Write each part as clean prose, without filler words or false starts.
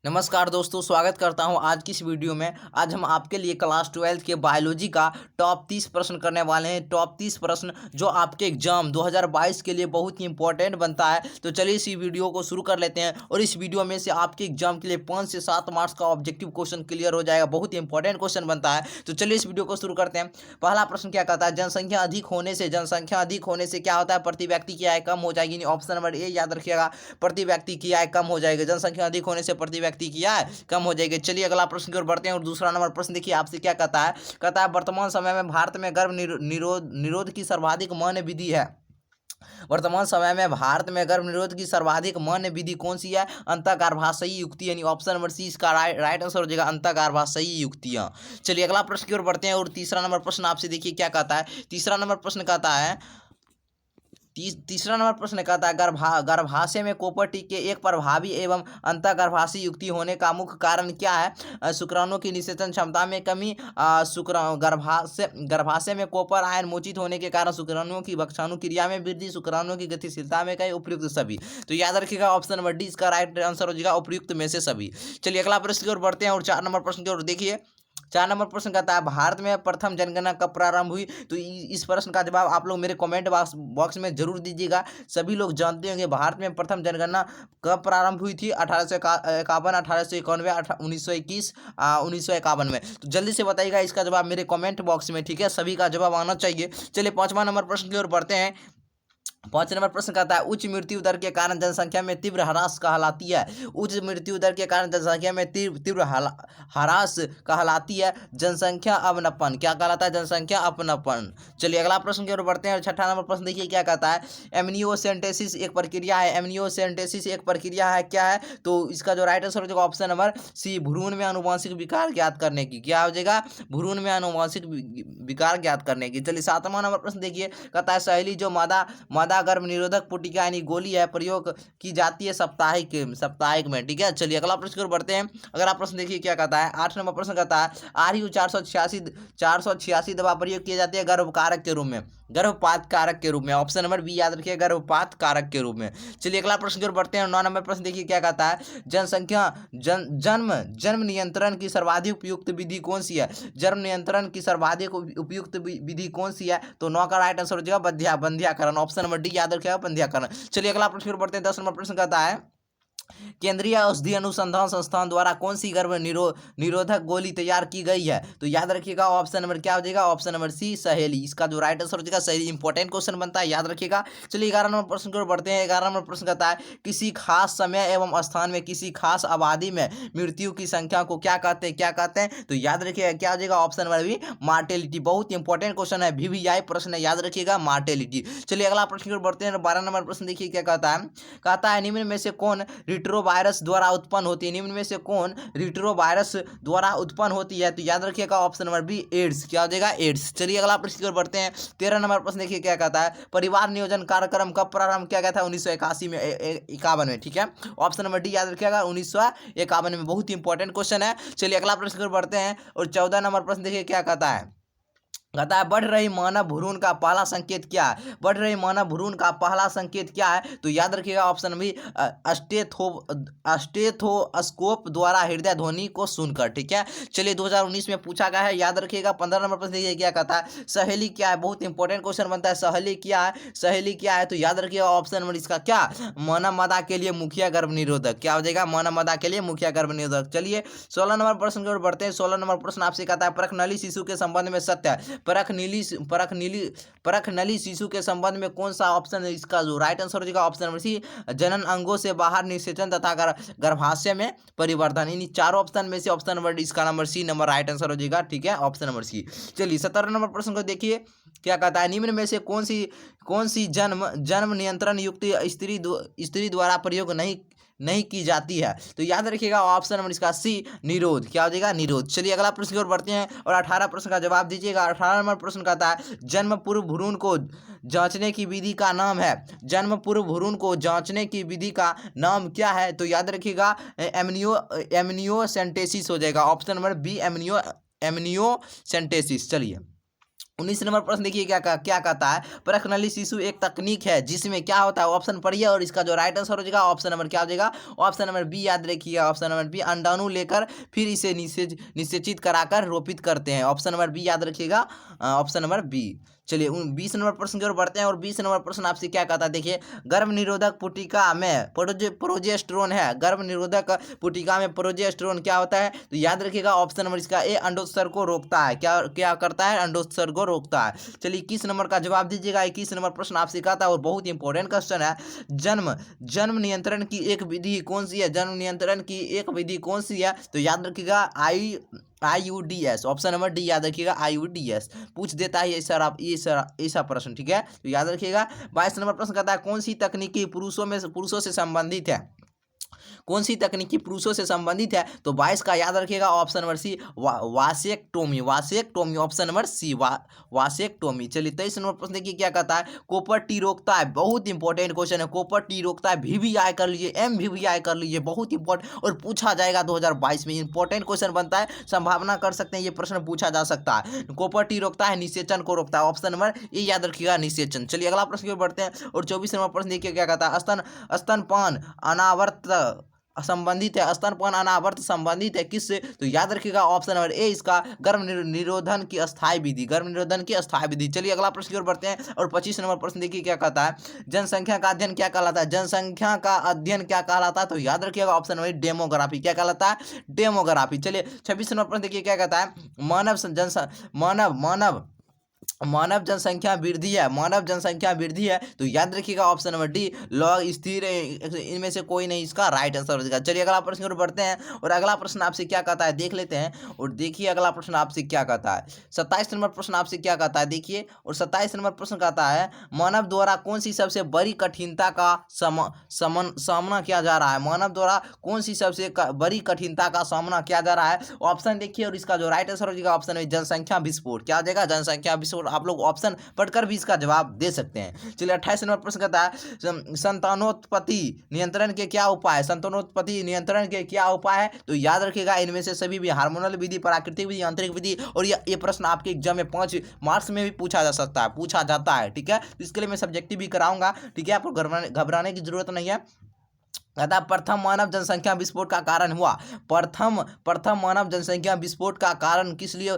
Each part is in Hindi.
नमस्कार दोस्तों, स्वागत करता हूं आज की इस वीडियो में। आज हम आपके लिए क्लास 12 के बायोलॉजी का टॉप 30 प्रश्न करने वाले हैं। टॉप 30 प्रश्न जो आपके एग्जाम 2022 के लिए बहुत ही इंपॉर्टेंट बनता है। तो चलिए इसी वीडियो को शुरू कर लेते हैं और इस वीडियो में से आपके एग्जाम के लिए 5 से 7 मार्क्स का ऑब्जेक्टिव क्वेश्चन क्लियर हो जाएगा। बहुत ही इंपॉर्टेंट क्वेश्चन बनता है। तो चलिए इस वीडियो को शुरू करते हैं। पहला प्रश्न क्या कहता है, जनसंख्या अधिक होने से क्या होता है, प्रति व्यक्ति की आय कम हो जाएगी। ऑप्शन नंबर ए याद रखिएगा, प्रति व्यक्ति की आय कम हो जाएगी। जनसंख्या अधिक होने से प्रति व्यक्ति की आय कम हो जाएगी। चलिए अगला प्रश्न की ओर बढ़ते हैं और दूसरा नंबर प्रश्न देखिए आपसे क्या कहता है वर्तमान समय में भारत में गर्भ निरोध की सर्वाधिक मान्य विधि है। वर्तमान समय में भारत में गर्भ निरोध की सर्वाधिक मान्य विधि कौन सी है, अंतःगर्भाशयी युक्ति, यानी ऑप्शन नंबर सी इसका राइट आंसर हो जाएगा, अंतःगर्भाशयी युक्तियां। चलिए अगला प्रश्न की ओर बढ़ते हैं और तीसरा नंबर प्रश्न आपसे देखिए क्या कहता है। तीसरा नंबर प्रश्न कहता है गर्भाशय में कोपर्टी के एक प्रभावी एवं अंतःगर्भाशयी युक्ति होने का मुख्य कारण क्या है। शुक्राणुओं की निषेचन क्षमता में कमी, गर्भाशय में कॉपर आयन मोचित होने के कारण शुक्राणुओं की भक्षाणु क्रिया में वृद्धि, शुक्राणुओं की गतिशीलता में कई, उपयुक्त सभी। तो याद रखिएगा ऑप्शन नंबर डी इसका राइट आंसर हो जाएगा, उपयुक्त में से सभी। चलिए अगला प्रश्न की ओर बढ़ते हैं और 4 नंबर प्रश्न की ओर देखिए। 4 नंबर प्रश्न कहता है भारत में प्रथम जनगणना कब प्रारंभ हुई। तो इस प्रश्न का जवाब आप लोग मेरे कमेंट बॉक्स में जरूर दीजिएगा। सभी लोग जानते होंगे भारत में प्रथम जनगणना कब प्रारंभ हुई थी, 1851, 1891, 1921, 1951 में। तो जल्दी से बताइएगा इसका जवाब मेरे कमेंट बॉक्स में, ठीक है, सभी का जवाब आना चाहिए। चलिए 5वां नंबर प्रश्न की ओर बढ़ते हैं। 5 नंबर प्रश्न कहता है उच्च मृत्यु दर के कारण जनसंख्या में तीव्र ह्रास कहलाती है। उच्च मृत्यु दर के कारण जनसंख्या में तीव्र ह्रास कहलाती है जनसंख्या अवनपन। क्या कहलाता है, जनसंख्या अपनपन। चलिए अगला प्रश्न की ओर बढ़ते हैं और 6ठा नंबर प्रश्न देखिए क्या कहता है। एमनियोसेंटेसिस एक प्रक्रिया है। एमनियोसेंटेसिस एक प्रक्रिया है, क्या है, तो इसका जो राइट आंसर हो जाएगा ऑप्शन नंबर सी, भ्रूण में आनुवंशिक विकार ज्ञात करने की। क्या हो जाएगा, भ्रूण में आनुवंशिक विकार ज्ञात करने की। चलिए 7वां नंबर प्रश्न देखिए कहता है सहेली जो मादा गर्भ निरोधक पुटिका यानी गोली है प्रयोग की जाती है साप्ताहिक में, ठीक है। चलिए अगला प्रश्न की ओर बढ़ते हैं। अगला प्रश्न देखिए क्या कहता है। 8 नंबर प्रश्न कहता है RU 486 दवा प्रयोग की जाती है गर्भकारक के रूप में, गर्भपात कारक के रूप में। ऑप्शन नंबर बी याद रखिए, गर्भपात कारक के रूप में। चलिए अगला प्रश्न की ओर बढ़ते हैं। 9 नंबर प्रश्न देखिए क्या कहता है जन्म नियंत्रण की सर्वाधिक उपयुक्त विधि कौन सी है। जन्म नियंत्रण की सर्वाधिक उपयुक्त विधि कौन सी है, तो 9 का राइट आंसर हो जाएगा बंध्याकरण। ऑप्शन नंबर डी याद रखिएगा, बंध्याकरण। चलिए अगला प्रश्न की ओर बढ़ते हैं। 10 नंबर प्रश्न कहता है केंद्रीय औषधि अनुसंधान संस्थान द्वारा कौन सी गर्भ निरोधक गोली तैयार की गई है। तो याद रखिएगा ऑप्शन नंबर क्या हो जाएगा, ऑप्शन नंबर सी सहेली। इसका जो राइट आंसर हो जाएगा सहेली। इंपॉर्टेंट क्वेश्चन बनता है, याद रखिएगा। चलिए 11 नंबर प्रश्न की ओर बढ़ते हैं। 11 नंबर प्रश्न कहता है किसी खास समय एवं स्थान में किसी खास आबादी में मृत्यु की संख्या को क्या कहते हैं। तो याद रखिएगा क्या हो जाएगा, ऑप्शन नंबर बी मार्टेलिटी। बहुत इंपॉर्टेंट क्वेश्चन है, VVI प्रश्न है, याद रखिएगा मार्टेलिटी। चलिए अगला प्रश्न की ओर बढ़ते हैं। 12 नंबर प्रश्न देखिए क्या कहता है निम्न में से कौन रिट्रोवायरस द्वारा उत्पन्न होती है। निम्न में से कौन रिट्रोवायरस द्वारा उत्पन्न होती है। तो याद रखिएगा ऑप्शन नंबर बी एड्स। क्या हो जाएगा, एड्स। चलिए अगला प्रश्न की ओर बढ़ते हैं। 13 नंबर प्रश्न देखिए क्या कहता है परिवार नियोजन कार्यक्रम कब प्रारंभ किया गया था, 1981 में, 51 में, ठीक है। ऑप्शन नंबर डी याद रखिएगा 1951 में। बहुत ही इंपॉर्टेंट क्वेश्चन है। चलिए अगला प्रश्न की ओर बढ़ते हैं और 14 नंबर प्रश्न देखिए क्या कहता है बढ़ रही मानव भ्रूण का पहला संकेत क्या है। बढ़ रही मानव भ्रूण का पहला संकेत क्या है, तो याद रखिएगा ऑप्शन बी स्टेथोस्कोप द्वारा हृदय ध्वनि को सुनकर, ठीक है। चलिए 2019 में पूछा गया है, याद रखिएगा। 15 नंबर प्रश्न देखिए क्या कहता है सहेली क्या है। बहुत इंपॉर्टेंट क्वेश्चन बनता है, सहेली क्या है, तो याद रखिएगा ऑप्शन नंबर इसका क्या, मानव मादा के लिए मुखिया गर्भ निरोधक। क्या हो जाएगा, मानव मादा के लिए मुखिया गर्भ निरोधक। चलिए 16 नंबर प्रश्न की ओर बढ़ते हैं। 16 नंबर प्रश्न आपसे कहता है परखनली शिशु के संबंध में सत्य है। परखनली शिशु के संबंध में कौन सा ऑप्शन है, इसका जो राइट आंसर हो जाएगा ऑप्शन नंबर सी जनन अंगों से बाहर निषेचन तथा गर्भाशय में परिवर्तन। इन चारों ऑप्शन में से ऑप्शन नंबर इसका number C number right answer हो जाएगा, ठीक है, ऑप्शन नंबर सी। चलिए 17 नंबर प्रश्न को देखिए क्या कहता है निम्न में से कौन सी जन्म नियंत्रण युक्त स्त्री द्वारा प्रयोग नहीं की जाती है। तो याद रखिएगा ऑप्शन नंबर इसका सी निरोध। क्या हो जाएगा, निरोध। चलिए अगला प्रश्न की ओर बढ़ते हैं और 18 प्रश्न का जवाब दीजिएगा। 18 नंबर प्रश्न कहता है जन्म पूर्व भ्रूण को जांचने की विधि का नाम है। जन्म पूर्व भ्रूण को जांचने की विधि का नाम क्या है, तो याद रखिएगा एमनियोसेंटेसिस हो जाएगा। Option number B amniocentesis. चलिए 19 नंबर प्रश्न देखिए क्या कहता है, प्रखनली शिशु एक तकनीक है जिसमें क्या होता है, ऑप्शन पढ़िए और इसका जो राइट आंसर हो जाएगा ऑप्शन नंबर क्या हो जाएगा, ऑप्शन नंबर बी याद रखिएगा, ऑप्शन नंबर बी, अंडाणु लेकर फिर इसे निषेचित कराकर रोपित करते हैं, ऑप्शन नंबर बी याद रखिएगा, ऑप्शन नंबर बी। चलिए 20 नंबर प्रश्न की ओर बढ़ते हैं और 20 नंबर प्रश्न आपसे क्या कहता है, देखिए गर्भ निरोधक पुटिका में प्रोजेस्टेरोन है, गर्भ निरोधक पुटिका में प्रोजेस्टेरोन क्या होता है, तो याद रखिएगा ऑप्शन नंबर इसका ए, अंडोत्सर्ग को रोकता है, क्या क्या करता है, अंडोत्सर्ग को रोकता है। चलिए 21 नंबर का जवाब दीजिएगा, 21 नंबर प्रश्न आपसे कहता है और बहुत इंपॉर्टेंट क्वेश्चन है, जन्म नियंत्रण की एक विधि कौन सी है, जन्म नियंत्रण की एक विधि कौन सी है, तो याद रखिएगा IUDS, ऑप्शन नंबर डी याद रखिएगा, IUDS पूछ देता है ये सर, आप ये सर ऐसा प्रश्न, ठीक है, तो याद रखिएगा। 22 नंबर प्रश्न कहता है कौन सी तकनीकी पुरुषों से संबंधित है, कौन सी तकनीकी पुरुषों से संबंधित है, तो 22 का याद रखिएगा option number C, vasectomy, option number C, vasectomy. चलिए 23 नंबर प्रश्न देखिए क्या कहता है, कॉपर टी रोकता है, बहुत इंपॉर्टेंट क्वेश्चन है, कॉपर टी रोकता है, VVI कर लीजिए, MVVI कर लीजिए, बहुत इंपॉर्टेंट और पूछा जाएगा 2022 में, इंपॉर्टेंट क्वेश्चन बनता है, संभावना कर सकते हैं ये प्रश्न पूछा जा सकता है। कॉपर टी रोकता है, निषेचन को रोकता है, ऑप्शन नंबर ये याद रखिएगा, निषेचन। चलिए अगला प्रश्न की ओर बढ़ते हैं और 24 नंबर प्रश्न देखिए क्या कहता है, स्तनपान अनावर्त संबंधित है, स्तनपान अनावर्त संबंधित है किससे, तो याद रखिएगा ऑप्शन नंबर ए इसका गर्भ निरोधन की अस्थायी विधि, गर्भ निरोधन की अस्थायी विधि। चलिए अगला प्रश्न की ओर बढ़ते हैं और 25 नंबर प्रश्न देखिए क्या कहता है, जनसंख्या का अध्ययन क्या कहलाता है, जनसंख्या का अध्ययन क्या कहलाता है, तो याद रखिएगा ऑप्शन नंबर डेमोग्राफी, क्या कहलाता है, डेमोग्राफी। चलिए 26 नंबर प्रश्न देखिए क्या कहता है, मानव जनसंख्या वृद्धि है, मानव जनसंख्या वृद्धि है, तो याद रखिएगा ऑप्शन नंबर डी लॉग स्थिर, इनमें से कोई नहीं इसका राइट आंसर हो जाएगा। चलिए अगला प्रश्न की ओर बढ़ते हैं और अगला प्रश्न आपसे क्या कहता है देख लेते हैं और देखिए अगला प्रश्न आपसे क्या कहता है, 27 नंबर प्रश्न आपसे क्या कहता है देखिए, और 27 नंबर प्रश्न कहता है मानव द्वारा कौन सी सबसे बड़ी कठिनता का सामना किया जा रहा है, मानव द्वारा कौन सी सबसे बड़ी कठिनता का सामना किया जा रहा है, ऑप्शन देखिए और इसका जो राइट आंसर हो जाएगा ऑप्शन में जनसंख्या विस्फोट, क्या हो जाएगा, जनसंख्या विस्फोट। आप लोग ऑप्शन पढ़कर भी इसका जवाब दे सकते हैं। चलिए 28 नंबर प्रश्न कहता है संतानोत्पत्ति नियंत्रण के क्या उपाय, संतानोत्पत्ति नियंत्रण के क्या उपाय है, तो याद रखिएगा इनमें से सभी भी हार्मोनल विधि, प्राकृतिक विधि, आंतरिक विधि, और ये प्रश्न आपके एग्जाम में 5 मार्क्स में भी पूछा जाता है, ठीक है, तो इसके लिए मैं सब्जेक्टिव भी कराऊंगा, ठीक है, आपको घबराने की जरूरत नहीं है। कहता प्रथम मानव जनसंख्या विस्फोट का कारण हुआ, प्रथम मानव जनसंख्या विस्फोट का कारण किस लिए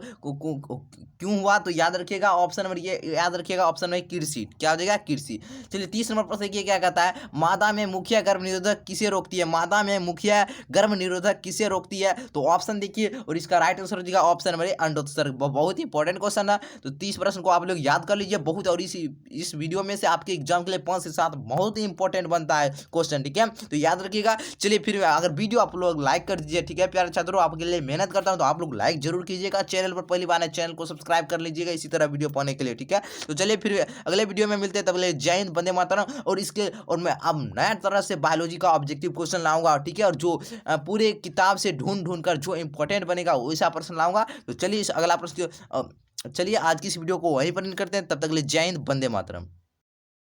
क्यों हुआ, तो याद रखिएगा ऑप्शन नंबर ये याद रखिएगा ऑप्शन नंबर कृषि, क्या हो जाएगा, कृषि। चलिए 30 नंबर प्रश्न देखिए क्या कहता है, मादा में मुख्य गर्भ निरोधक किसे रोकती है, मादा में मुख्य गर्भ निरोधक किसे रोकती है, तो ऑप्शन देखिए और इसका राइट आंसर हो जाएगा ऑप्शन नंबर अंडोत्सर्ग। बहुत ही इंपॉर्टेंट क्वेश्चन है, तो 30 प्रश्न को आप लोग याद कर लीजिए बहुत, और इस वीडियो में से आपके एग्जाम के लिए 5 से 7 बहुत ही इंपॉर्टेंट बनता है क्वेश्चन, ठीक है, तो याद रखिएगा। चलिए फिर अगर वीडियो आप लोग लाइक कर दीजिए, ठीक है प्यारे छात्रों, आपके लिए मेहनत करता हूं तो आप लोग लाइक जरूर कीजिएगा, चैनल पर पहली बार है चैनल को सब्सक्राइब कर लीजिएगा इसी तरह वीडियो पाने के लिए, ठीक है। तो चलिए फिर अगले वीडियो में मिलते हैं, तब तक जय हिंद, वंदे मातरम। और मैं अब नया तरह से बायोलॉजी का ऑब्जेक्टिव क्वेश्चन लाऊंगा, ठीक है, और जो पूरे किताब से ढूंढ कर जो इंपॉर्टेंट बनेगा वैसा प्रश्न लाऊंगा। तो चलिए इस अगला प्रश्न चलिए आज की इस वीडियो को वहीं पर करते हैं, तब तक के लिए जय हिंद, वंदे मातरम।